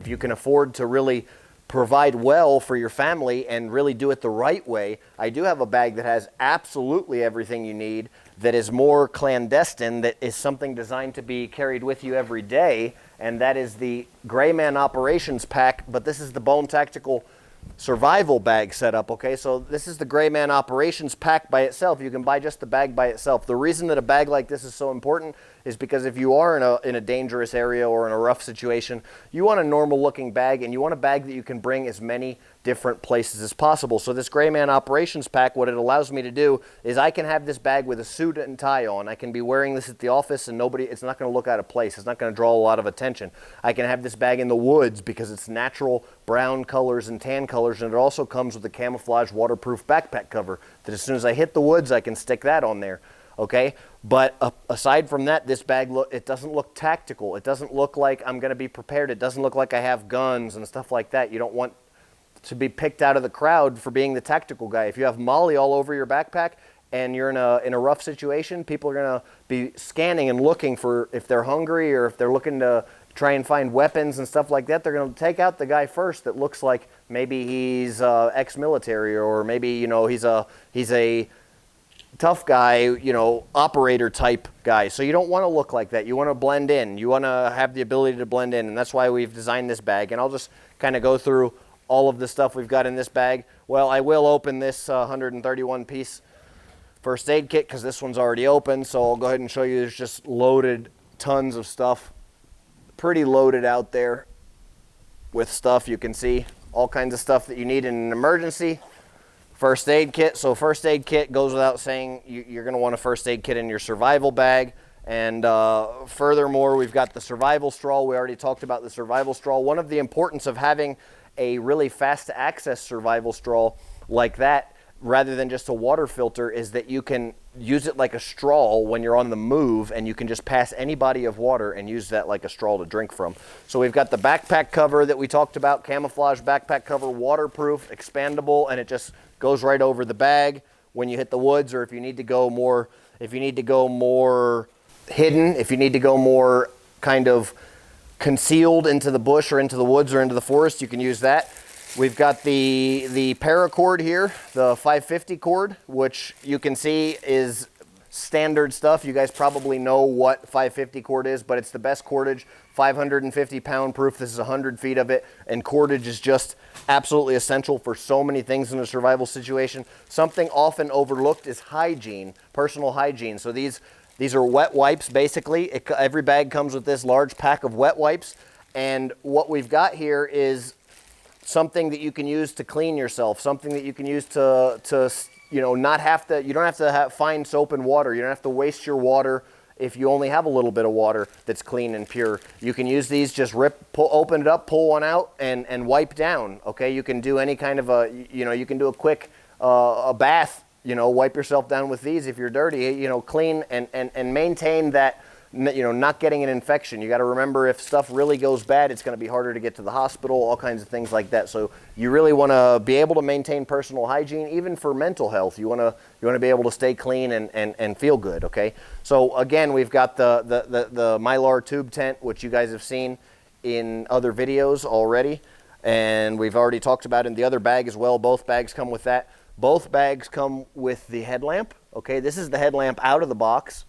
if you can afford to really provide well for your family and really do it the right way, I do have a bag that has absolutely everything you need, that is more clandestine, that is something designed to be carried with you every day, and that is the Grayman Operations Pack, but this is the Bone Tactical Survival Bag setup, okay? So this is the Grayman Operations Pack by itself. You can buy just the bag by itself. The reason that a bag like this is so important is because if you are in a dangerous area or in a rough situation, you want a normal looking bag, and you want a bag that you can bring as many different places as possible. So this Grayman Operations Pack, what it allows me to do is I can have this bag with a suit and tie on. I can be wearing this at the office and it's not going to look out of place. It's not going to draw a lot of attention. I can have this bag in the woods because it's natural brown colors and tan colors, and it also comes with a camouflage waterproof backpack cover that as soon as I hit the woods, I can stick that on there. Okay, but aside from that, this bag, it doesn't look tactical. It doesn't look like I'm going to be prepared. It doesn't look like I have guns and stuff like that. You don't want to be picked out of the crowd for being the tactical guy. If you have Molly all over your backpack and you're in a rough situation, people are going to be scanning and looking for if they're hungry or if they're looking to try and find weapons and stuff like that. They're going to take out the guy first that looks like maybe he's ex-military, or maybe, you know, he's a tough guy, you know, operator type guy. So you don't want to look like that. You want to blend in. You want to have the ability to blend in, and that's why we've designed this bag. And I'll just kind of go through all of the stuff we've got in this bag. Well, I will open this 131 piece first aid kit because this one's already open. So I'll go ahead and show you. There's just loaded tons of stuff. Pretty loaded out there with stuff. You can see all kinds of stuff that you need in an emergency. First aid kit. So first aid kit goes without saying. You're going to want a first aid kit in your survival bag. And furthermore, we've got the survival straw. We already talked about the survival straw. One of the importance of having a really fast to access survival straw like that, rather than just a water filter, is that you can use it like a straw when you're on the move, and you can just pass any body of water and use that like a straw to drink from. So we've got the backpack cover that we talked about, camouflage backpack cover, waterproof, expandable, and it just goes right over the bag when you hit the woods, or if you need to go more hidden, if you need to go more kind of concealed into the bush or into the woods or into the forest, you can use that. We've got the paracord here, the 550 cord, which you can see is standard stuff. You guys probably know what 550 cord is, but it's the best cordage, 550 pound proof. This is 100 feet of it, and cordage is just absolutely essential for so many things in a survival situation. Something often overlooked is hygiene, personal hygiene. So these are wet wipes, basically. Every bag comes with this large pack of wet wipes, and what we've got here is something that you can use to clean yourself, something that you can use to you know, you don't have to find soap and water. You don't have to waste your water if you only have a little bit of water that's clean and pure. You can use these, just open it up, pull one out, and wipe down, okay? You can do any kind of you can do a quick a bath, you know, wipe yourself down with these if you're dirty, you know, clean and maintain that, you know, not getting an infection. You got to remember, if stuff really goes bad, it's going to be harder to get to the hospital, all kinds of things like that. So you really want to be able to maintain personal hygiene, even for mental health. You want to be able to stay clean and feel good, okay? So again, we've got the Mylar tube tent, which you guys have seen in other videos already, and we've already talked about in the other bag as well. Both bags come with that. Both bags come with the headlamp, okay? This is the headlamp out of the box.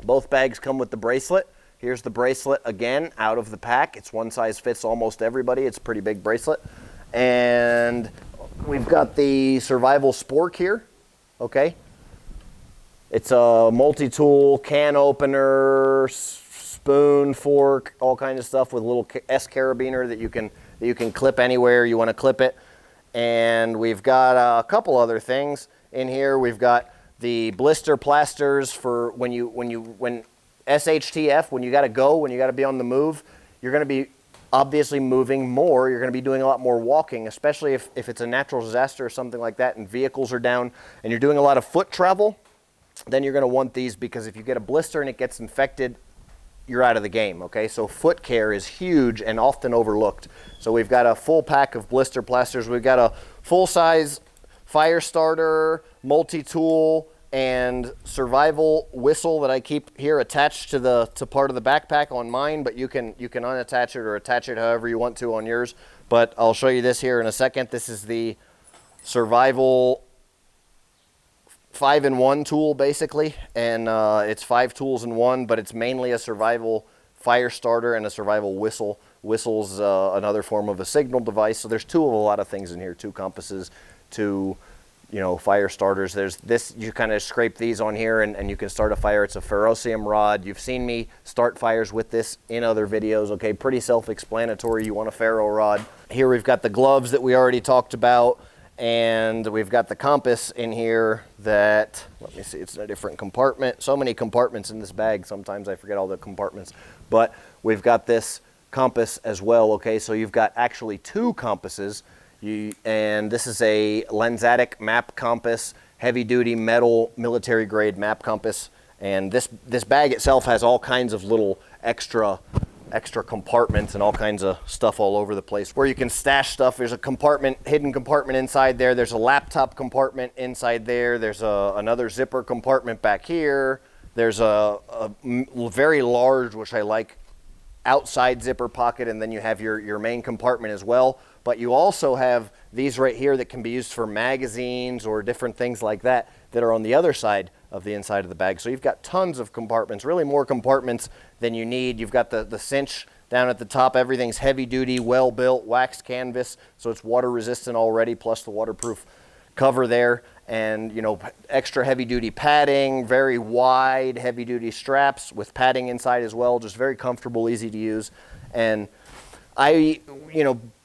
Both bags come with the bracelet. Here's the bracelet again, out of the pack. It's one size fits almost everybody. It's a pretty big bracelet. And we've got the survival spork here, okay? It's a multi-tool, can opener, spoon, fork, all kinds of stuff with a little S carabiner that you can clip anywhere you want to clip it. And we've got a couple other things in here. We've got the blister plasters for when SHTF, when you got to go, when you got to be on the move, you're going to be obviously moving more. You're going to be doing a lot more walking, especially if it's a natural disaster or something like that and vehicles are down and you're doing a lot of foot travel, then you're going to want these, because if you get a blister and it gets infected, you're out of the game, okay? So foot care is huge and often overlooked. So we've got a full pack of blister plasters. We've got a full-size fire starter, multi-tool, and survival whistle that I keep here attached to part of the backpack on mine, but you can unattach it or attach it however you want to on yours. But I'll show you this here in a second. This is the survival 5-in-1 tool basically, and it's 5 tools in one, but it's mainly a survival fire starter and a survival whistle. Whistle's another form of a signal device. So there's 2 of a lot of things in here, 2 compasses, 2 fire starters. There's this, you kind of scrape these on here and you can start a fire. It's a ferrocium rod. You've seen me start fires with this in other videos, okay? Pretty self-explanatory. You want a ferro rod. Here we've got the gloves that we already talked about, and we've got the compass in here that, let me see, it's in a different compartment. So many compartments in this bag, sometimes I forget all the compartments. But we've got this compass as well, okay? So you've got actually 2 compasses. And this is a Lensatic map compass, heavy-duty metal military grade map compass. And this bag itself has all kinds of little extra compartments and all kinds of stuff all over the place where you can stash stuff. There's a compartment, hidden compartment inside there. There's a laptop compartment inside there. There's another zipper compartment back here. There's a very large, which I like, outside zipper pocket, and then you have your main compartment as well. But you also have these right here that can be used for magazines or different things like that that are on the other side of the inside of the bag. So you've got tons of compartments, really more compartments than you need. You've got the cinch down at the top. Everything's heavy duty, well built, waxed canvas, so it's water resistant already, plus the waterproof cover there. And extra heavy duty padding, very wide heavy duty straps with padding inside as well, just very comfortable, easy to use. And I,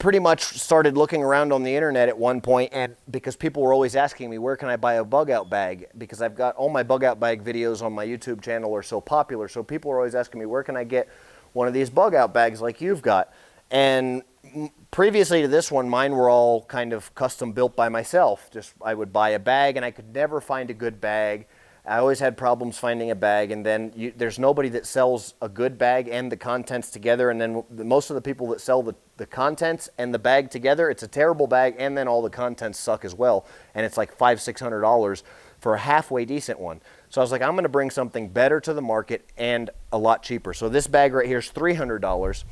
pretty much started looking around on the internet at one point, and because people were always asking me, where can I buy a bug out bag? Because I've got all my bug out bag videos on my YouTube channel are so popular. So people were always asking me, where can I get one of these bug out bags like you've got? And previously to this one, mine were all kind of custom built by myself. Just I would buy a bag and I could never find a good bag. I always had problems finding a bag, and then there's nobody that sells a good bag and the contents together, and then most of the people that sell the contents and the bag together, it's a terrible bag, and then all the contents suck as well, and it's like $500-600 for a halfway decent one. So I was like, I'm going to bring something better to the market and a lot cheaper. So this bag right here is $300.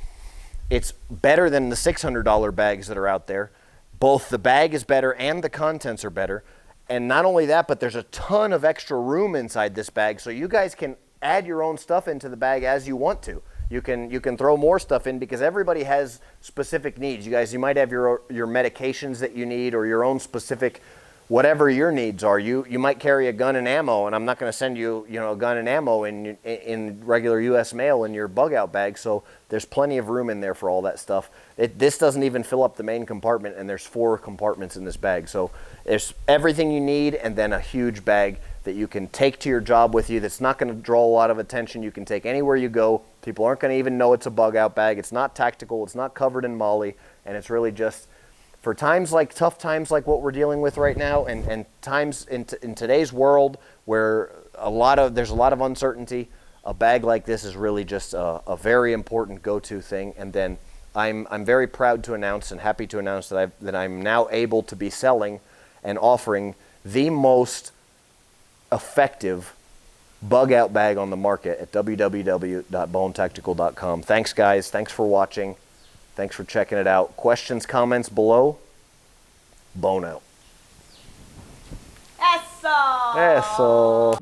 It's better than the $600 bags that are out there. Both the bag is better and the contents are better. And not only that, but there's a ton of extra room inside this bag, so you guys can add your own stuff into the bag as you want to. You can throw more stuff in because everybody has specific needs. You might have your medications that you need, or your own specific, whatever your needs are. You might carry a gun and ammo, and I'm not going to send you a gun and ammo in regular U.S. mail in your bug out bag. So there's plenty of room in there for all that stuff. This doesn't even fill up the main compartment, and there's 4 compartments in this bag. So there's everything you need, and then a huge bag that you can take to your job with you that's not going to draw a lot of attention. You can take anywhere you go. People aren't going to even know it's a bug out bag. It's not tactical. It's not covered in molly, and it's really just for tough times like what we're dealing with right now, and times in today's world where there's a lot of uncertainty. A bag like this is really just a very important go-to thing. And then I'm very proud to announce and happy to announce that I'm now able to be selling and offering the most effective bug out bag on the market at www.bonetactical.com. Thanks guys, thanks for watching, thanks for checking it out. Questions, comments below. Bone out. Eso. Eso.